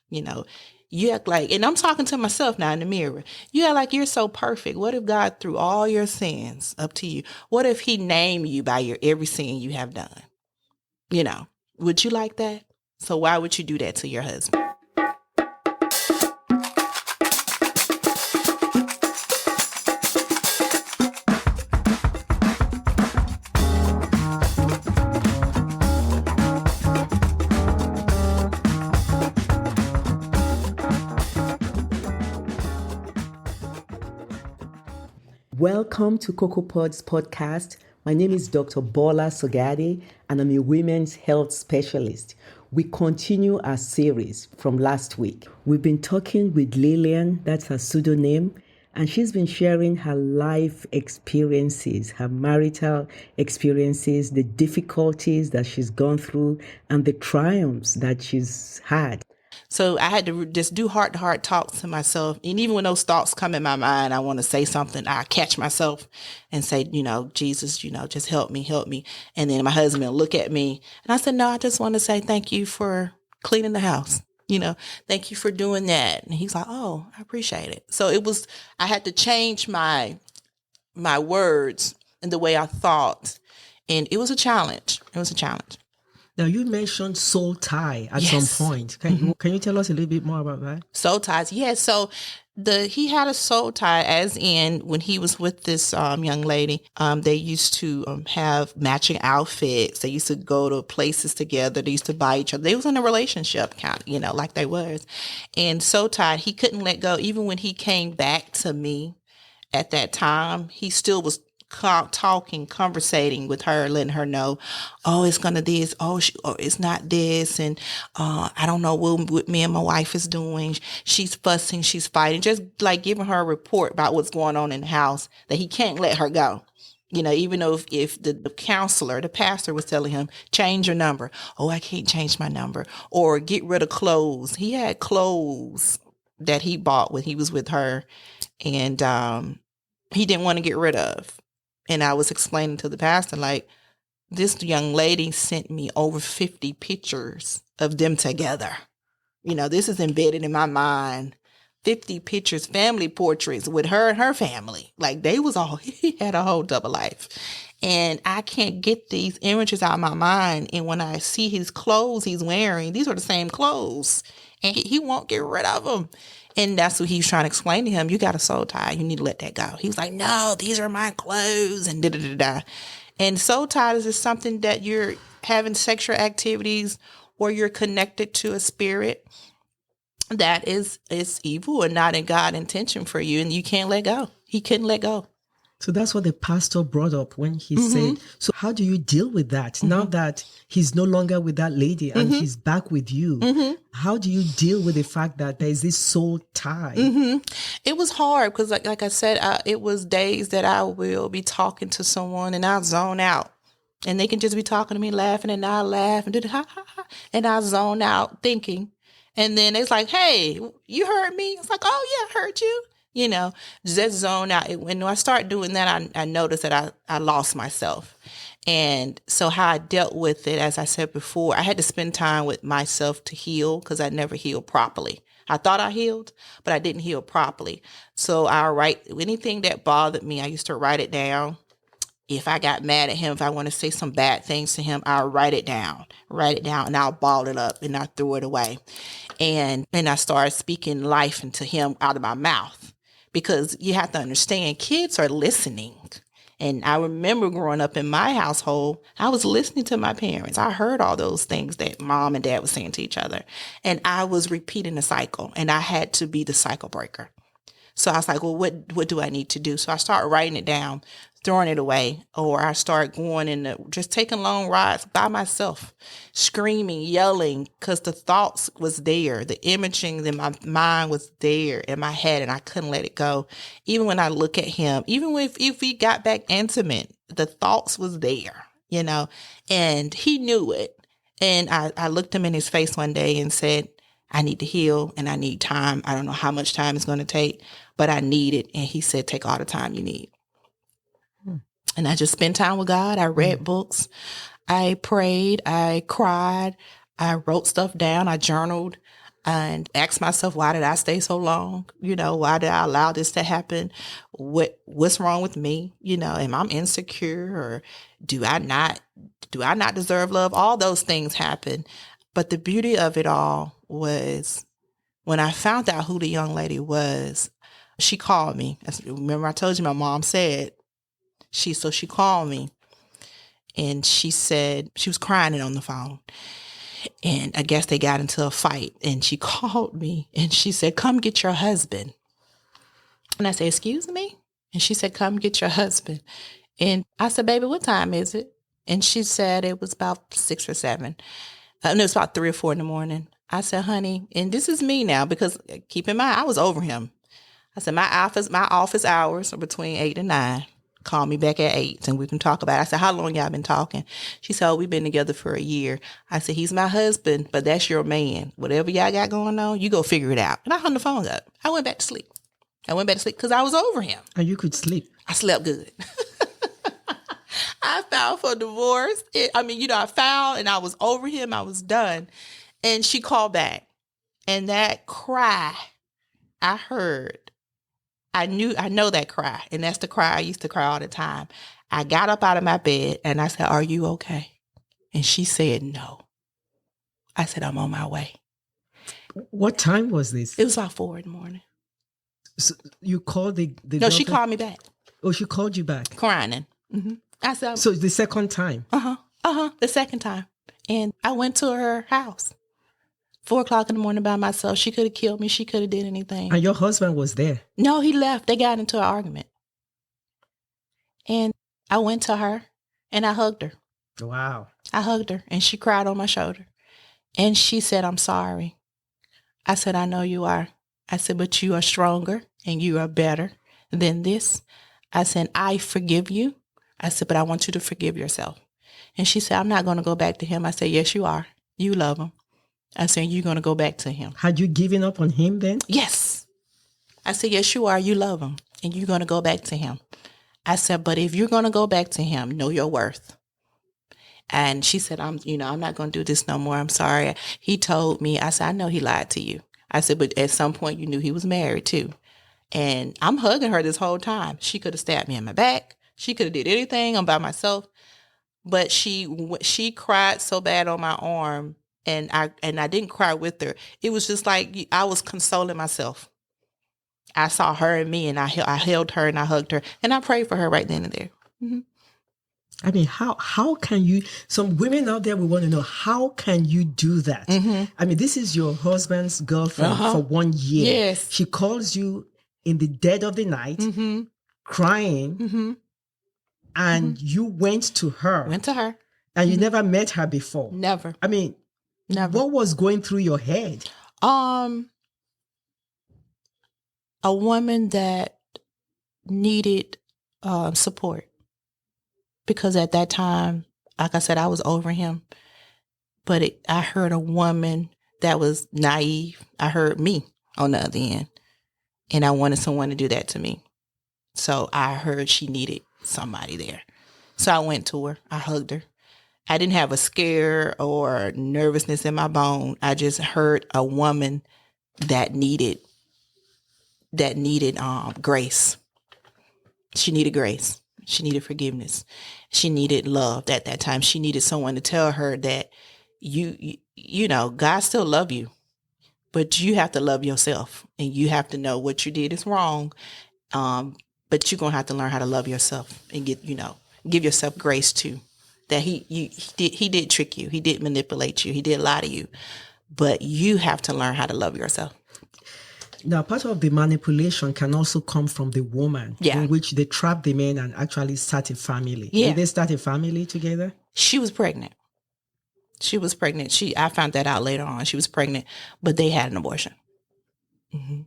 You know, you act like, and I'm talking to myself now in the mirror, you act like you're so perfect. What if God threw all your sins up to you? What if he named you by your every sin you have done? You know, would you like that? So why would you do that to your husband? Welcome to Coco Pod's podcast. My name is Dr. Bola Sogade, and I'm a women's health specialist. We continue our series from last week. We've been talking with Lillian, that's her pseudonym, and she's been sharing her life experiences, her marital experiences, the difficulties that she's gone through, and the triumphs that she's had. So I had to just do heart-to-heart talks to myself. And even when those thoughts come in my mind, I want to say something, I catch myself and say, Jesus, just help me. And then my husband will look at me. And I said, no, I just want to say thank you for cleaning the house. Thank you for doing that. And he's like, oh, I appreciate it. So I had to change my words and the way I thought. And it was a challenge. Now, you mentioned soul tie at some point. Can you tell us a little bit more about that? Soul ties, yes. So he had a soul tie, as in when he was with this young lady, they used to have matching outfits. They used to go to places together. They used to buy each other. They was in a relationship, kind of, like they was. And soul tied, he couldn't let go. Even when he came back to me at that time, he still was conversating with her, letting her know, oh, it's gonna this, oh, it's not this, and I don't know what me and my wife is doing. She's fussing, she's fighting, just like giving her a report about what's going on in the house, that he can't let her go. Even though if the counselor, the pastor was telling him, change your number. Oh, I can't change my number. Or get rid of clothes. He had clothes that he bought when he was with her, and he didn't want to get rid of. And I was explaining to the pastor, like, this young lady sent me over 50 pictures of them together. This is embedded in my mind. 50 pictures, family portraits with her and her family. Like, he had a whole double life. And I can't get these images out of my mind. And when I see his clothes he's wearing, these are the same clothes. And he won't get rid of them. And that's what he's trying to explain to him. You got a soul tie. You need to let that go. He was like, no, these are my clothes, and da-da-da-da. And soul ties is something that you're having sexual activities or you're connected to a spirit that is evil and not in God's intention for you, and you can't let go. He couldn't let go. So that's what the pastor brought up when he said, so how do you deal with that now that he's no longer with that lady and he's back with you? How do you deal with the fact that there is this soul tie? It was hard because like I said, it was days that I will be talking to someone and I'll zone out. And they can just be talking to me, laughing, and I'll laugh and do the ha, ha, ha. And I'll zone out thinking. And then it's like, hey, you heard me? It's like, oh, yeah, I heard you. Just zone out. When I start doing that, I noticed that I lost myself. And so how I dealt with it, as I said before, I had to spend time with myself to heal because I never healed properly. I thought I healed, but I didn't heal properly. So I write anything that bothered me. I used to write it down. If I got mad at him, if I want to say some bad things to him, I'll write it down, and I'll ball it up and I throw it away. And I started speaking life into him out of my mouth. Because you have to understand, kids are listening. And I remember growing up in my household, I was listening to my parents. I heard all those things that mom and dad were saying to each other. And I was repeating the cycle. And I had to be the cycle breaker. So I was like, well, what do I need to do? So I started writing it down, throwing it away, or I start going just taking long rides by myself, screaming, yelling, because the thoughts was there. The imaging in my mind was there in my head, and I couldn't let it go. Even when I look at him, even if we got back intimate, the thoughts was there, and he knew it. And I looked him in his face one day and said, I need to heal and I need time. I don't know how much time it's going to take, but I need it. And he said, take all the time you need. And I just spent time with God. I read books. I prayed. I cried. I wrote stuff down. I journaled. and ask myself, why did I stay so long? Why did I allow this to happen? What's wrong with me? Am I insecure, or do I not deserve love? All those things happen. But the beauty of it all was when I found out who the young lady was, she called me. Remember I told you my mom said, she called me, and she said, she was crying on the phone. And I guess they got into a fight, and she called me and she said, come get your husband. And I said, excuse me? And she said, come get your husband. And I said, baby, what time is it? And she said it was about 6 or 7. No, it was about 3 or 4 in the morning. I said, honey, and this is me now, because keep in mind, I was over him. I said, my office hours are between 8 and 9. Call me back at 8 and we can talk about it. I said, how long y'all been talking? She said, oh, we've been together for a year. I said, he's my husband, but that's your man. Whatever y'all got going on, you go figure it out. And I hung the phone up. I went back to sleep. Because I was over him. And you could sleep. I slept good. I filed for divorce. I filed and I was over him. I was done. And she called back. And that cry I heard, I know that cry. And that's the cry I used to cry all the time. I got up out of my bed and I said, are you okay? And she said, no. I said, I'm on my way. What time was this? It was about 4 in the morning. So you called the No, doctor? she called me back. Oh, she called you back? Crying. Mm-hmm. I said, so the second time? The second time. And I went to her house. 4 o'clock in the morning by myself. She could have killed me. She could have did anything. And your husband was there? No, he left. They got into an argument. And I went to her and I hugged her. Wow. I hugged her and she cried on my shoulder. And she said, I'm sorry. I said, I know you are. I said, but you are stronger and you are better than this. I said, I forgive you. I said, but I want you to forgive yourself. And she said, I'm not going to go back to him. I said, yes, you are. You love him. I said, you're going to go back to him. Had you given up on him then? Yes. I said, yes, you are. You love him. And you're going to go back to him. I said, but if you're going to go back to him, know your worth. And she said, I'm not going to do this no more. I'm sorry. He told me. I said, I know he lied to you. I said, but at some point you knew he was married too. And I'm hugging her this whole time. She could have stabbed me in my back. She could have did anything. I'm by myself. But she cried so bad on my arm. And I didn't cry with her. It was just like I was consoling myself. I saw her and me, and I held her and I hugged her, and I prayed for her right then and there. Mm-hmm. I mean, how can you? Some women out there will want to know, how can you do that? Mm-hmm. I mean, this is your husband's girlfriend for 1 year. Yes, she calls you in the dead of the night, crying, and you went to her. And you never met her before. Never. I mean. Never. What was going through your head? A woman that needed support. Because at that time, like I said, I was over him. But I heard a woman that was naive. I heard me on the other end. And I wanted someone to do that to me. So I heard she needed somebody there. So I went to her. I hugged her. I didn't have a scare or nervousness in my bone. I just heard a woman that needed grace. She needed grace. She needed forgiveness. She needed love at that time. She needed someone to tell her that you know, God still love you, but you have to love yourself, and you have to know what you did is wrong. But you're gonna have to learn how to love yourself and give yourself grace too. That he did trick you. He did manipulate you. He did lie to you. But you have to learn how to love yourself. Now, part of the manipulation can also come from the woman, in which they trap the man and actually start a family. Yeah. Did they start a family together? She was pregnant. I found that out later on. She was pregnant, but they had an abortion. Mm-hmm.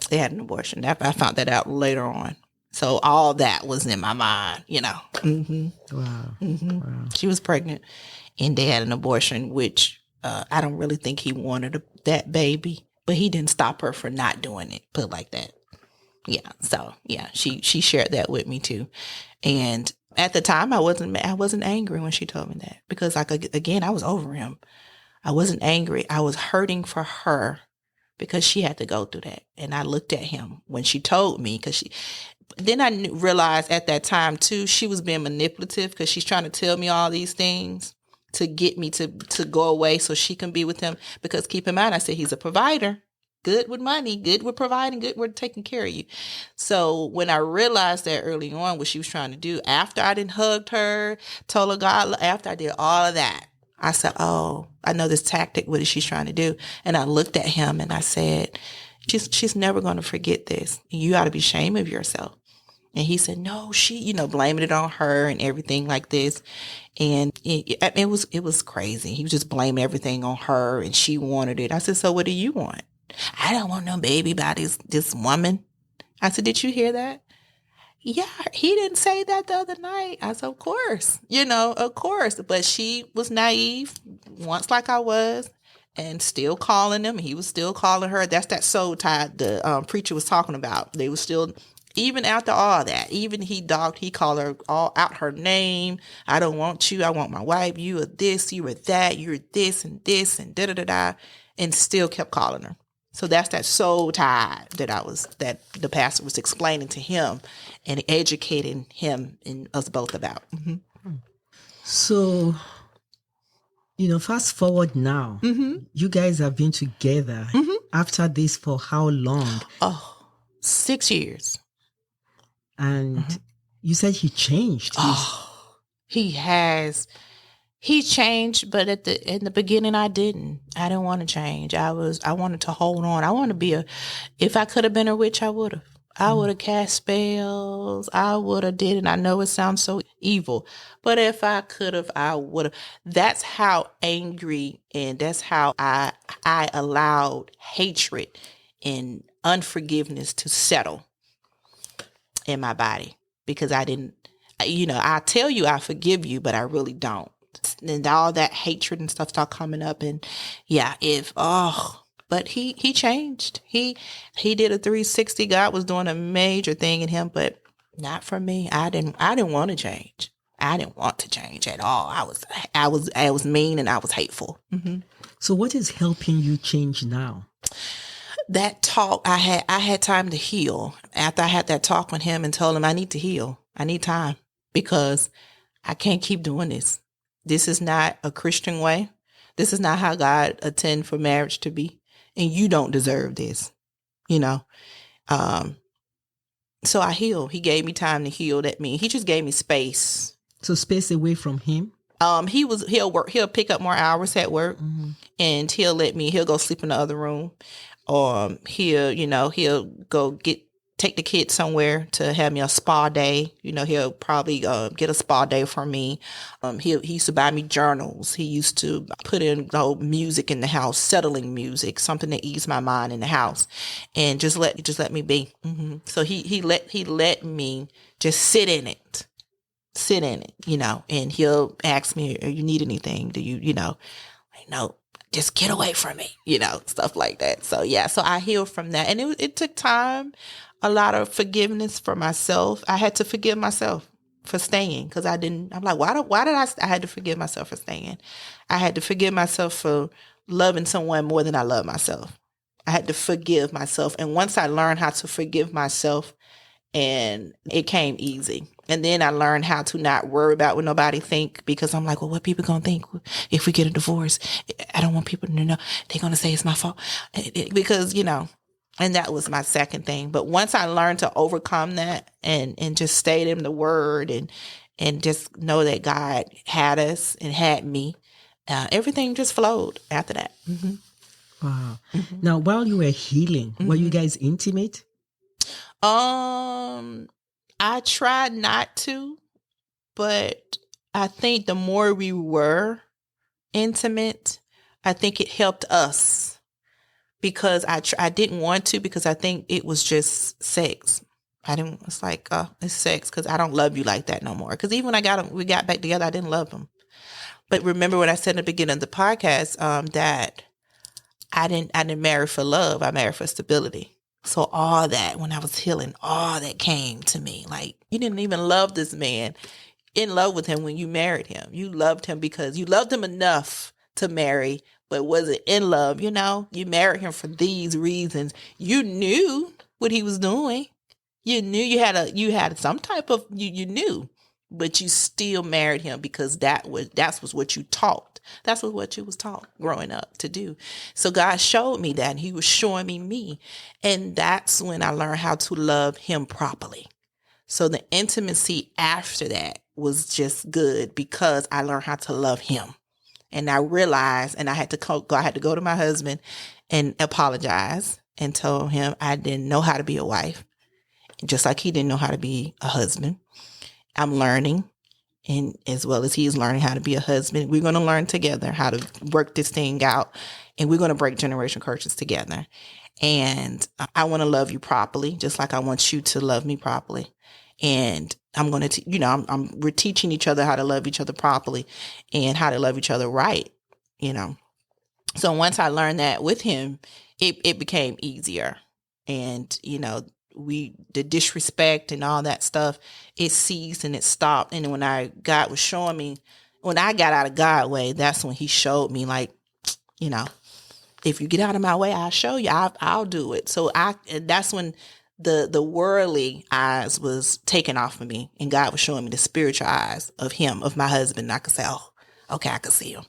They had an abortion. I found that out later on. So all that was in my mind, Mm-hmm. Wow. Mm-hmm. Wow. She was pregnant, and they had an abortion, which I don't really think he wanted that baby, but he didn't stop her for not doing it. Put it like that. Yeah. So yeah, she shared that with me too, and at the time I wasn't angry when she told me that, because I was over him. I wasn't angry. I was hurting for her because she had to go through that. And I looked at him when she told me, then I realized at that time too, she was being manipulative because she's trying to tell me all these things to get me to go away so she can be with him. Because keep in mind, I said, he's a provider, good with money, good with providing, good with taking care of you. So when I realized that early on what she was trying to do, after I didn't hugged her, told her God, after I did all of that, I said, oh, I know this tactic, what is she trying to do? And I looked at him and I said, she's never going to forget this. You ought to be ashamed of yourself. And he said, no, she, blaming it on her and everything like this. And it was crazy. He was just blaming everything on her and she wanted it. I said, so what do you want? I don't want no baby by this woman. I said, did you hear that? Yeah, he didn't say that the other night. I said, of course, of course. But she was naive once like I was and still calling him. He was still calling her. That's that soul tie the preacher was talking about. They were still, even after all that, even he called her all out her name. I don't want you. I want my wife. You are this, you are that, you're this and da-da-da-da, and still kept calling her. So that's that soul tie that the pastor was explaining to him and educating him and us both about. Mm-hmm. So, fast forward now, you guys have been together after this for how long? Oh, 6 years. And you said he changed. He has. He changed, but in the beginning, I didn't. I didn't want to change. I wanted to hold on. I wanted to be if I could have been a witch, I would have. I would have cast spells. I would have did it. I know it sounds so evil, but if I could have, I would have. That's how angry and that's how I allowed hatred and unforgiveness to settle in my body because I didn't, I tell you I forgive you, but I really don't. And all that hatred and stuff start coming up and but he changed. He did a 360. God was doing a major thing in him, but not for me. I didn't want to change. I didn't want to change at all. I was mean and I was hateful. Mm-hmm. So what is helping you change now? That talk, I had time to heal. After I had that talk with him and told him I need to heal. I need time because I can't keep doing this. This is not a Christian way. This is not how God intended for marriage to be. And you don't deserve this, So I healed. He gave me time to heal. That means he just gave me space. So space away from him? He'll pick up more hours at work and he'll go sleep in the other room. He'll go take the kids somewhere to have me a spa day. He'll probably get a spa day for me. He used to buy me journals. He used to put in music in the house, settling music, something to ease my mind in the house, and just let me be. Mm-hmm. So he let me just sit in it, and he'll ask me, "Do you need anything? Do you, no." Just get away from me, stuff like that. So yeah, so I healed from that. And it took time, a lot of forgiveness for myself. I had to forgive myself for staying because I'm like, why did I had to forgive myself for staying? I had to forgive myself for loving someone more than I love myself. I had to forgive myself. And once I learned how to forgive myself, and it came easy. And then I learned how to not worry about what nobody think because I'm like, well, what people gonna think if we get a divorce? I don't want people to know. They're gonna say it's my fault because and that was my second thing. But once I learned to overcome that and just stayed in the word and just know that God had us and had me, everything just flowed after that. Mm-hmm. Wow. Mm-hmm. Now, while you were healing, were you guys intimate? I tried not to, but I think the more we were intimate, I think it helped us because I didn't want to because I think it was just sex. It's like, it's sex because I don't love you like that no more. Because even when we got back together, I didn't love him. But remember when I said in the beginning of the podcast that I didn't marry for love. I married for stability. So all that, when I was healing, all that came to me. Like, you didn't even love this man, in love with him when you married him. You loved him because you loved him enough to marry, but wasn't in love. You married him for these reasons. You knew what he was doing. You knew you had some type of, you knew, but you still married him because that's what you taught. That's what you was taught growing up to do. So God showed me that, and he was showing me. And that's when I learned how to love him properly. So the intimacy after that was just good because I learned how to love him. And I realized, and I had to go to my husband and apologize and tell him I didn't know how to be a wife, just like he didn't know how to be a husband. I'm learning, and as well as he's learning how to be a husband. We're going to learn together how to work this thing out, and we're going to break generational curses together. And I want to love you properly, just like I want you to love me properly. And I'm going to, we're teaching each other how to love each other properly and how to love each other right, So once I learned that with him, it became easier. And, the disrespect and all that stuff, it ceased and it stopped. And when God was showing me, when I got out of God's way, that's when he showed me, like, if you get out of my way, I'll show you, I'll do it. So that's when the worldly eyes was taken off of me, and God was showing me the spiritual eyes of him, of my husband. And I could say, oh, okay, I could see him.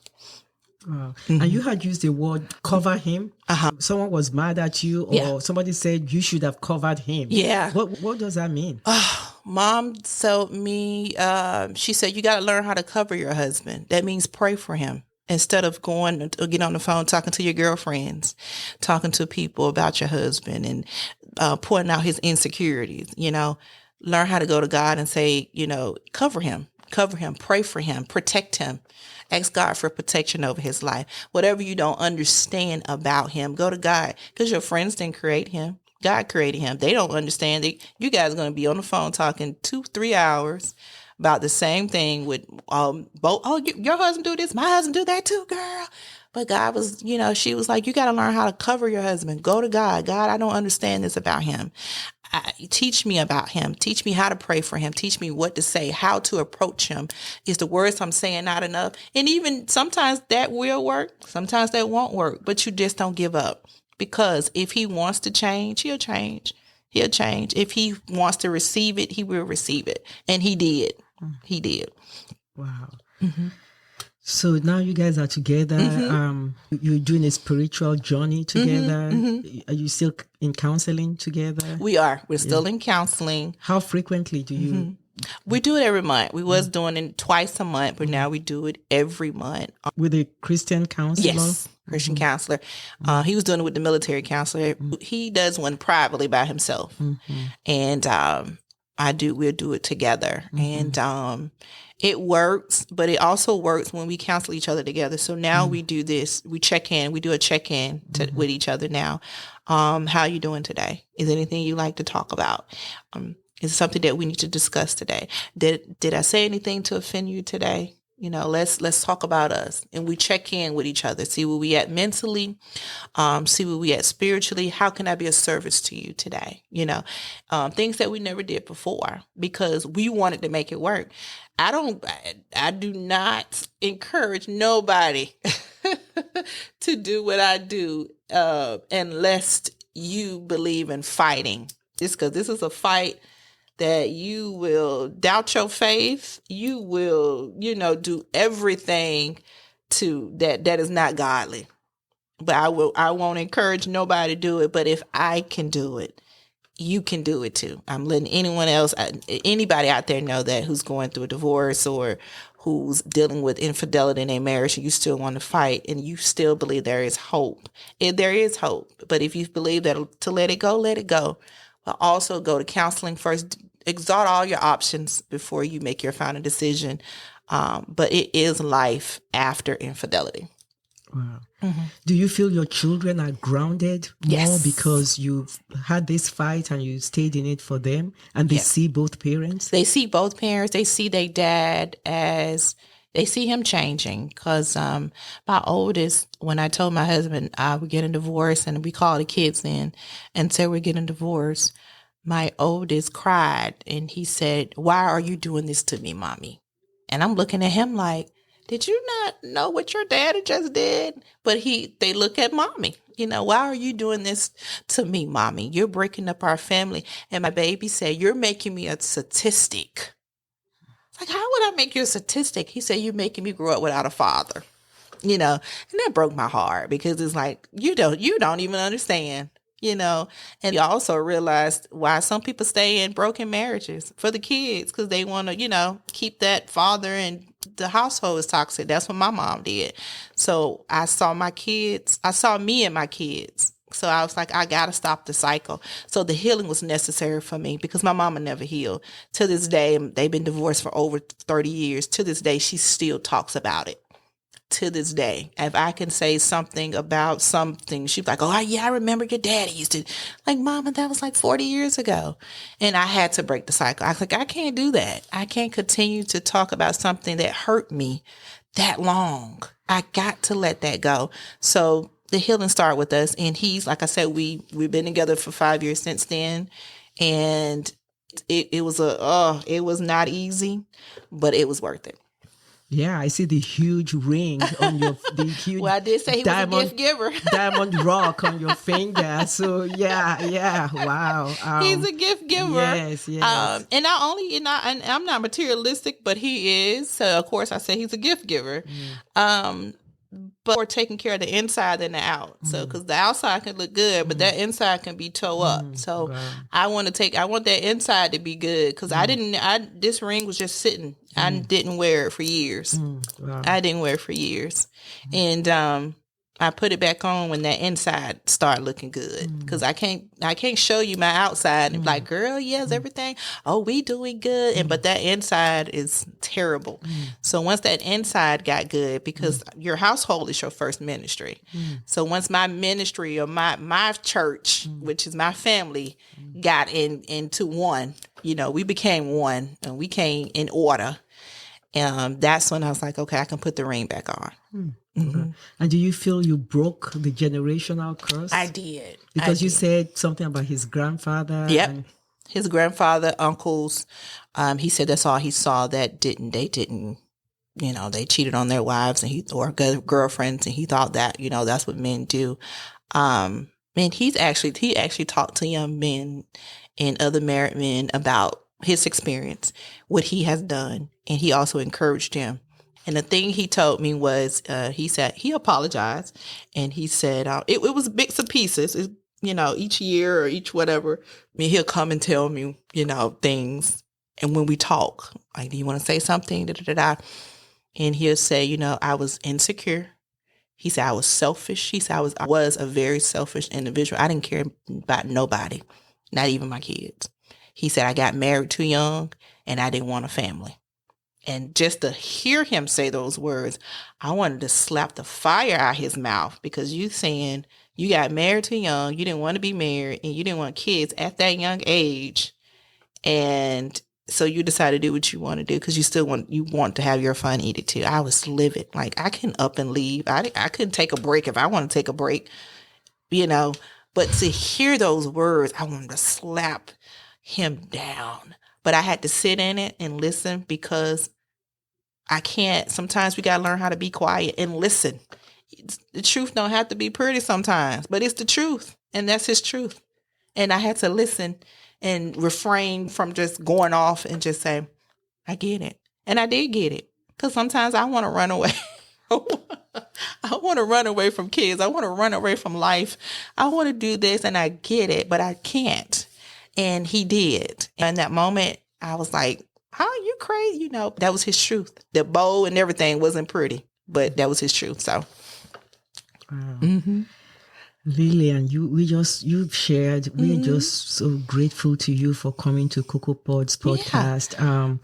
Wow. Mm-hmm. And you had used the word cover him. Uh-huh. Someone was mad at you, or somebody said you should have covered him. Yeah. What does that mean? Mom told me, she said, you got to learn how to cover your husband. That means pray for him. Instead of going to get on the phone, talking to your girlfriends, talking to people about your husband and pointing out his insecurities, learn how to go to God and say, cover him, pray for him, protect him. Ask God for protection over his life. Whatever you don't understand about him, go to God, because your friends didn't create him. God created him. They don't understand it. You guys are going to be on the phone talking 2-3 hours about the same thing with both. Oh, your husband do this. My husband do that too, girl. But God was, she was like, you got to learn how to cover your husband. Go to God. God, I don't understand this about him. Teach me about him. Teach me how to pray for him. Teach me what to say, how to approach him. Is the words I'm saying not enough? And even sometimes that will work. Sometimes that won't work. But you just don't give up. Because if he wants to change, he'll change. He'll change. If he wants to receive it, he will receive it. And he did. He did. Wow. Mm-hmm. So now you guys are together. Mm-hmm. You're doing a spiritual journey together. Mm-hmm. Are you still in counseling together? We are. We're still in counseling. How frequently do you? Mm-hmm. We do it every month. We was doing it twice a month, but now we do it every month. With a Christian counselor? Yes, Christian counselor. He was doing it with the military counselor. Mm-hmm. He does one privately by himself. Mm-hmm. And we'll do it together. Mm-hmm. And it works, but it also works when we counsel each other together. So now we do this. We check in. We do a check-in with each other now. How are you doing today? Is there anything you like to talk about? Is it something that we need to discuss today? Did I say anything to offend you today? Let's talk about us. And we check in with each other, see where we at mentally, see where we at spiritually. How can I be a service to you today? Things that we never did before because we wanted to make it work. I do not encourage nobody to do what I do unless you believe in fighting. It's because this is a fight that you will doubt your faith. You will, do everything that is not godly. But I won't encourage nobody to do it. But if I can do it, you can do it too. I'm letting anybody out there know that who's going through a divorce or who's dealing with infidelity in their marriage, and you still want to fight and you still believe there is hope. There is hope. But if you believe that to let it go, let it go. But also go to counseling first. Exhaust all your options before you make your final decision. But it is life after infidelity. Wow. Mm-hmm. Do you feel your children are grounded more because you've had this fight and you stayed in it for them, and they see both parents? They see both parents. They see their dad as they see him changing. Because my oldest, when I told my husband we're getting divorced, and we called the kids in and said we're getting divorced, my oldest cried and he said, "Why are you doing this to me, mommy?" And I'm looking at him like, did you not know what your daddy just did? But they look at mommy. Why are you doing this to me, mommy? You're breaking up our family. And my baby said, you're making me a statistic. Like, how would I make you a statistic? He said, you're making me grow up without a father. And that broke my heart because it's like, you don't even understand. And you also realized why some people stay in broken marriages for the kids, because they want to, keep that father, and the household is toxic. That's what my mom did. So I saw me and my kids. So I was like, I got to stop the cycle. So the healing was necessary for me because my mama never healed. To this day, they've been divorced for over 30 years. To this day, she still talks about it. To this day, if I can say something about something, she's like, oh, yeah, I remember your daddy used to. Like, Mama, that was like 40 years ago. And I had to break the cycle. I was like, I can't do that. I can't continue to talk about something that hurt me that long. I got to let that go. So the healing started with us. And he's, like I said, we've been together for 5 years since then. And it was not easy, but it was worth it. Yeah, I see the huge ring on the huge. Well, I did say he was a gift giver. Diamond rock on your finger. So yeah, wow. He's a gift giver. Yes. And not only, and I'm not materialistic, but he is. So of course I say he's a gift giver. But we're taking care of the inside than the out. So, because the outside can look good, but that inside can be toe up. So, wow. I want that inside to be good, because this ring was just sitting. I didn't wear it for years. Wow. I didn't wear it for years. And I put it back on when that inside started looking good, because I can't show you my outside and be like, girl, yes, everything. Oh, we doing good. But that inside is terrible. So once that inside got good, because your household is your first ministry. So once my ministry, or my church, which is my family, got into one, we became one, and we came in order. That's when I was like, okay, I can put the ring back on. And do you feel you broke the generational curse? I did. Because you said something about his grandfather. Yep. His grandfather, uncles, he said that's all he saw that they cheated on their wives or girlfriends, and he thought that, that's what men do. And he actually talked to young men and other married men about his experience, what he has done, and he also encouraged him. And the thing he told me was, he said he apologized, and he said it was bits and pieces. Each year or each whatever, he'll come and tell me, things. And when we talk, like, do you want to say something? And he'll say, I was insecure. He said I was selfish. He said I was a very selfish individual. I didn't care about nobody, not even my kids. He said I got married too young, and I didn't want a family. And just to hear him say those words, I wanted to slap the fire out his mouth, because you saying you got married too young, you didn't want to be married, and you didn't want kids at that young age. And so you decided to do what you want to do because you want to have your fun, eat it too. I was livid. Like, I can up and leave. I couldn't take a break if I want to take a break, But to hear those words, I wanted to slap him down. But I had to sit in it and listen, because I can't. Sometimes we got to learn how to be quiet and listen. The truth don't have to be pretty sometimes, but it's the truth. And that's his truth. And I had to listen and refrain from just going off and just say, I get it. And I did get it. Because sometimes I want to run away. I want to run away from kids. I want to run away from life. I want to do this, and I get it, but I can't. And he did. And in that moment, I was like, how are you crazy? That was his truth. The bow and everything wasn't pretty, but that was his truth. So. Wow. Lillian, you've shared. We're just so grateful to you for coming to Cocoa Pods podcast,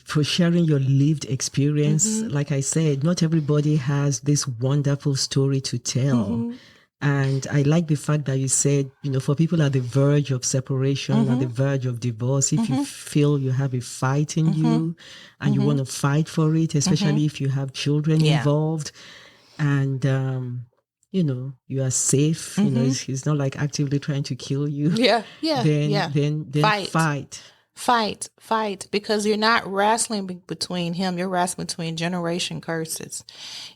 for sharing your lived experience. Like I said, not everybody has this wonderful story to tell. And I like the fact that you said, for people at the verge of separation, at the verge of divorce, if you feel you have a fight in you and you want to fight for it, especially if you have children involved, and you are safe. He's not like actively trying to kill you. Then fight. Fight, because you're not wrestling between him. You're wrestling between generation curses.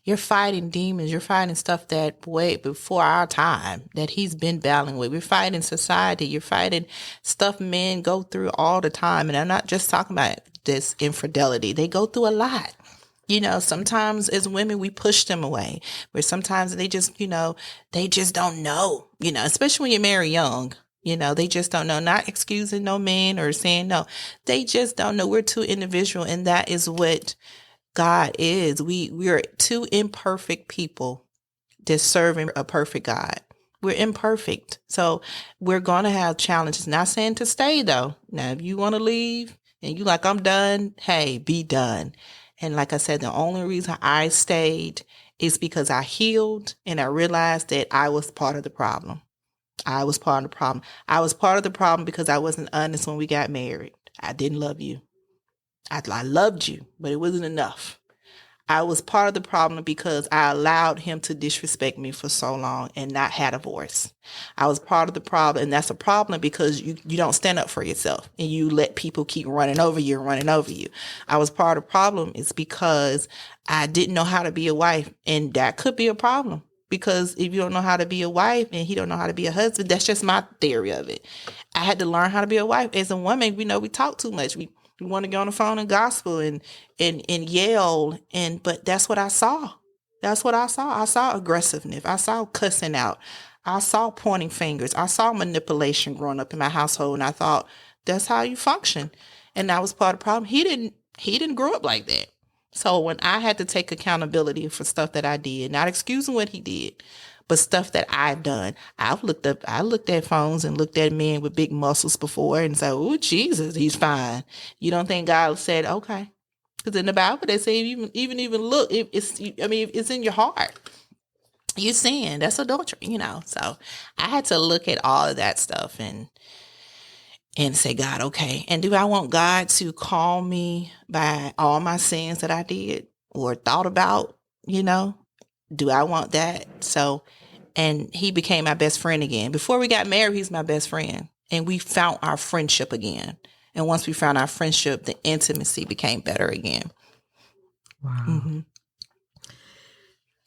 You're fighting demons. You're fighting stuff that way before our time that he's been battling with. We're fighting society. You're fighting stuff men go through all the time. And I'm not just talking about this infidelity. They go through a lot. Sometimes as women, we push them away, where sometimes they just, they just don't know, especially when you're married young. They just don't know, not excusing no men or saying no. They just don't know. We're too individual, and that is what God is. We are two imperfect people that's serving a perfect God. We're imperfect. So we're going to have challenges. Not saying to stay, though. Now, if you want to leave and you like, I'm done, hey, be done. And like I said, the only reason I stayed is because I healed and I realized that I was part of the problem. I was part of the problem. I was part of the problem because I wasn't honest when we got married. I didn't love you. I loved you, but it wasn't enough. I was part of the problem because I allowed him to disrespect me for so long and not had a voice. I was part of the problem, and that's a problem because you don't stand up for yourself and you let people keep running over you and running over you. I was part of the problem is because I didn't know how to be a wife, and that could be a problem. Because if you don't know how to be a wife and he don't know how to be a husband, that's just my theory of it. I had to learn how to be a wife. As a woman, we know we talk too much. We want to get on the phone and gospel and yell. But that's what I saw. That's what I saw. I saw aggressiveness. I saw cussing out. I saw pointing fingers. I saw manipulation growing up in my household. And I thought, that's how you function. And that was part of the problem. He didn't grow up like that. So when I had to take accountability for stuff that I did, not excusing what he did, but stuff that I've done, I looked at phones and looked at men with big muscles before and said, oh, Jesus, he's fine. You don't think God said, okay. Because in the Bible, they say, even look, it's in your heart. You sin, that's adultery, So I had to look at all of that stuff and say, God, okay. And do I want God to call me by all my sins that I did or thought about, Do I want that? So, and he became my best friend again. Before we got married, he's my best friend. And we found our friendship again. And once we found our friendship, the intimacy became better again. Wow.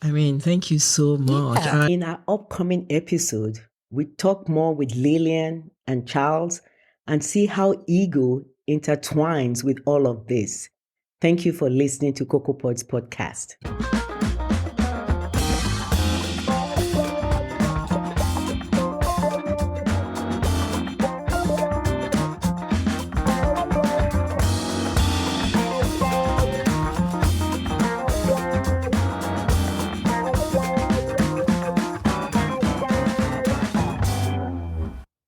Mm-hmm. Thank you so much. Yeah. In our upcoming episode, we talk more with Lillian and Charles and see how ego intertwines with all of this. Thank you for listening to Cocoa Pods Podcast.